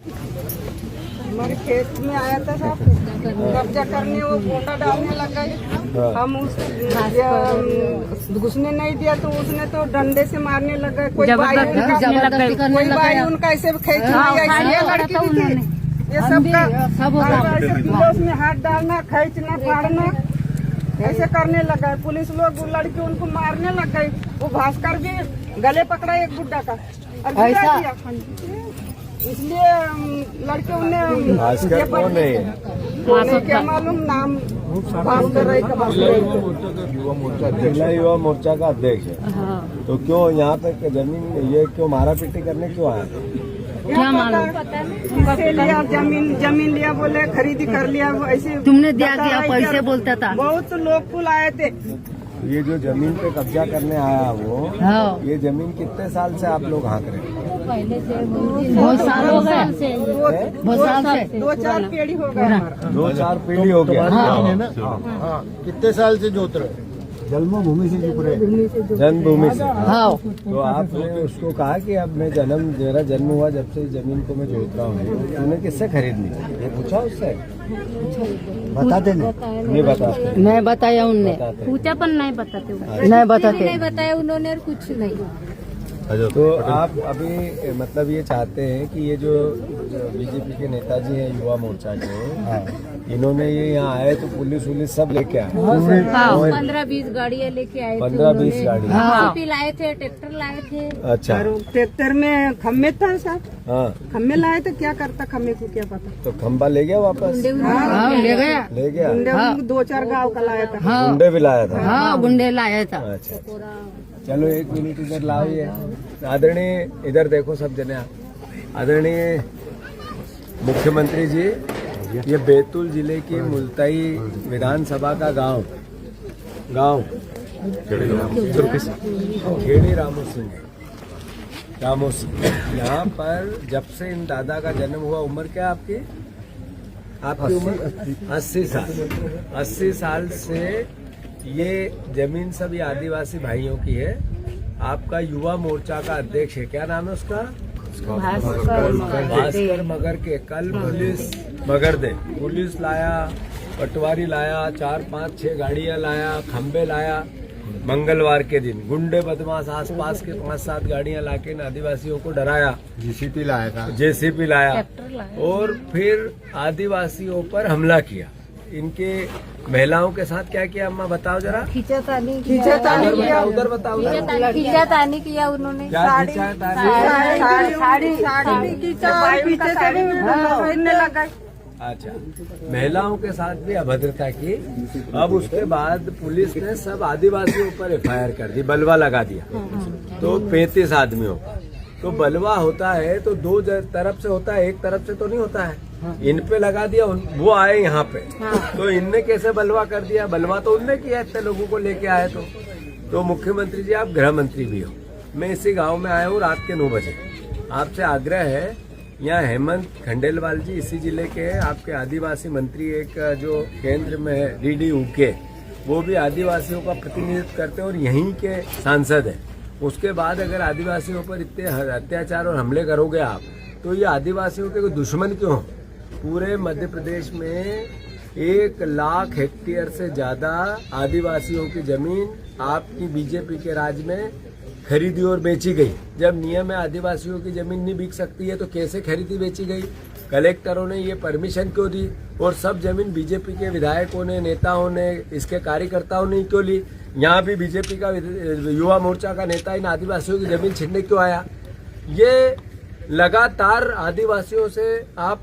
हमारे खेत में आया था साहब, कब्जा करने, वो गोटा डालने लग गए। हम उस घुसने नहीं दिया तो उसने तो डंडे से मारने लग गए। कोई भाई उनका ऐसे लड़की भी थी। ये सब का उसमें हाथ डालना, खींचना, फाड़ना ऐसे करने लगा है। पुलिस लोग वो लड़की उनको मारने लग गई। वो भास्कर भी गले पकड़ा एक बुड्ढा का और गिरा दिया। इसलिए लड़के उन्हें भास्कर कौन है? क्या मालूम नाम, भास्कर जिला युवा मोर्चा का अध्यक्ष है। तो क्यों यहाँ पे जमीन ये क्यों मारा पीटी करने क्यों आया? क्या मालूम, किसे लिया जमीन लिया, बोले खरीदी कर लिया। ऐसे तुमने दिया क्या पैसे बोलता था। बहुत लोग कुल आए थे। ये जो जमीन पे कब्जा करने आया वो, ये जमीन कितने साल से आप लोग हाँक रहे हैं? पहले से बहुत साल हो गए, बहुत साल से 2-4 पीढ़ी हो गया हमारा। 2-4 पीढ़ी हो गया। कितने साल से जोत रहे? जन्मभूमि से जुड़ रहे। जन्मभूमि से। हाँ। तो आपने उसको कहा कि अब मेरा जन्म हुआ जब से जमीन को मैं जोत रहा हूँ, तूने किससे खरीदनी? ये पूछा उससे? बताते नहीं बताते। मैं बताया उनने, पूछा पर नहीं बताते, नहीं बताते, नहीं बताया उन्होंने और कुछ नहीं। तो आप अभी मतलब ये चाहते हैं कि ये जो बीजेपी के नेताजी हैं युवा मोर्चा के, इन्होंने ये यहाँ आए तो पुलिस सब लेके आए? 15-20 गाड़ियाँ लेके आए थे। 15-20 गाड़ी जेसीबी लाए थे, ट्रैक्टर लाए थे। अच्छा। ट्रैक्टर में खम्मे था साहब। हाँ, खम्मे लाए तो क्या करता, खम्मे को क्या पता। तो खम्बा ले गया वापस? ले गया। 2-4 गाँव का लाया था। गुंडे भी लाया था? हाँ, गुंडे लाया था। अच्छा, चलो 1 मिनट इधर लाओ। ये आदरणीय, इधर देखो सब जने। आदरणीय मुख्यमंत्री जी, ये बैतूल जिले की मुल्ताई विधानसभा का गांव खेड़ी रामू सिंह, यहाँ पर जब से इन दादा का जन्म हुआ, उम्र क्या आपकी? आपकी उम्र 80 साल से ये जमीन सब ये आदिवासी भाइयों की है। आपका युवा मोर्चा का अध्यक्ष है, क्या नाम है उसका? भास्कर मगर के। कल पुलिस लाया, पटवारी लाया, 4-5-6 गाड़ियां लाया, खंबे लाया। मंगलवार के दिन गुंडे बदमाश आसपास के 5-7 गाड़ियां लाके इन आदिवासियों को डराया। जेसीबी लाया, और फिर आदिवासियों पर हमला किया। इनके महिलाओं के साथ क्या किया अम्मा बताओ जरा? खींचातानी उधर बताओ। खींचातानी किया उन्होंने। अच्छा, महिलाओं के साथ भी अभद्रता की। अब उसके बाद पुलिस ने सब आदिवासियों पर FIR कर दी, बलवा लगा दिया। तो 35 आदमियों का तो बलवा होता है तो 2 तरफ से होता है, एक तरफ से तो नहीं होता है। इन पे लगा दिया, वो आए यहाँ पे। तो इनने कैसे बलवा कर दिया? बलवा तो उनने किया, इतने लोगों को लेके आए। तो मुख्यमंत्री जी, आप गृह मंत्री भी हो। मैं इसी गांव में आया हूँ रात के 9 बजे। आपसे आग्रह है, यहाँ हेमंत खंडेलवाल जी इसी जिले के हैं, आपके आदिवासी मंत्री, एक जो केंद्र में है DD उके, वो भी आदिवासियों का प्रतिनिधित्व करते हैं और यहीं के सांसद है। उसके बाद अगर आदिवासियों पर इतने अत्याचार और हमले करोगे आप, तो ये आदिवासियों के कोई दुश्मन क्यों? पूरे मध्य प्रदेश में 1 लाख हेक्टेयर से ज्यादा आदिवासियों की जमीन आपकी बीजेपी के राज में खरीदी और बेची गई। जब नियम है आदिवासियों की जमीन नहीं बिक सकती है, तो कैसे खरीदी बेची गई? कलेक्टरों ने ये परमिशन क्यों दी? और सब जमीन बीजेपी के विधायकों ने, नेताओं ने, इसके कार्यकर्ताओं ने क्यों ली? यहाँ भी बीजेपी का युवा मोर्चा का नेता इन आदिवासियों की जमीन छीनने क्यों आया? ये लगातार आदिवासियों से आप,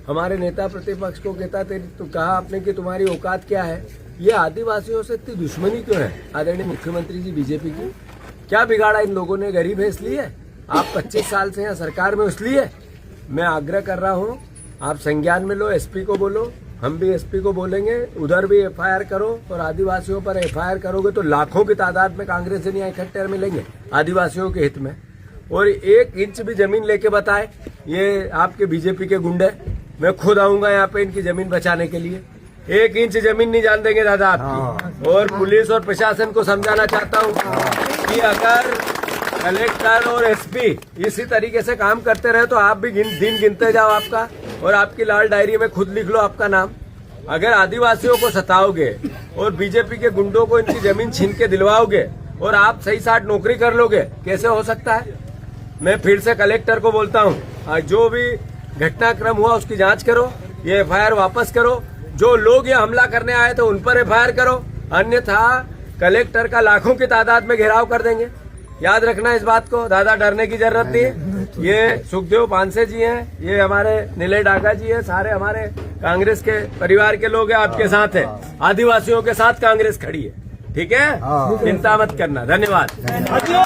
हमारे नेता प्रतिपक्ष को कहता थे, तो कहा आपने कि तुम्हारी औकात क्या है? ये आदिवासियों से इतनी दुश्मनी क्यों है? आदरणीय मुख्यमंत्री जी, बीजेपी की क्या बिगाड़ा इन लोगों ने? गरीब है इसलिए? आप 25 साल से यहाँ सरकार में इसलिए? मैं आग्रह कर रहा हूँ, आप संज्ञान में लो, SP को बोलो, हम भी SP को बोलेंगे, उधर भी FIR करो। और आदिवासियों पर FIR करोगे तो लाखों की तादाद में कांग्रेस से नहीं हेक्टेयर मिलेंगे आदिवासियों के हित में। और 1 इंच भी जमीन लेके बताए ये आपके बीजेपी के गुंडे, मैं खुद आऊंगा यहाँ पे इनकी जमीन बचाने के लिए। 1 इंच जमीन नहीं जान देंगे दादा आपकी। और पुलिस और प्रशासन को समझाना चाहता हूँ कि अगर कलेक्टर और एसपी इसी तरीके से काम करते रहे तो आप भी दिन गिनते जाओ आपका, और आपकी लाल डायरी में खुद लिख लो आपका नाम। अगर आदिवासियों को सताओगे और बीजेपी के गुंडों को इनकी जमीन छीन के दिलवाओगे और आप सही साठ नौकरी कर लोगे, कैसे हो सकता है? मैं फिर से कलेक्टर को बोलता हूँ, जो भी घटनाक्रम हुआ उसकी जांच करो, ये एफआईआर वापस करो। जो लोग ये हमला करने आए थे उन पर एफआईआर करो, अन्यथा कलेक्टर का लाखों की तादाद में घेराव कर देंगे। याद रखना इस बात को, ज्यादा डरने की जरूरत नहीं है। ये सुखदेव पांसे जी हैं, ये हमारे नीले डागा जी हैं, सारे हमारे कांग्रेस के परिवार के लोग हैं, आपके साथ है। आदिवासियों के साथ कांग्रेस खड़ी है, ठीक है? चिंता मत करना। धन्यवाद।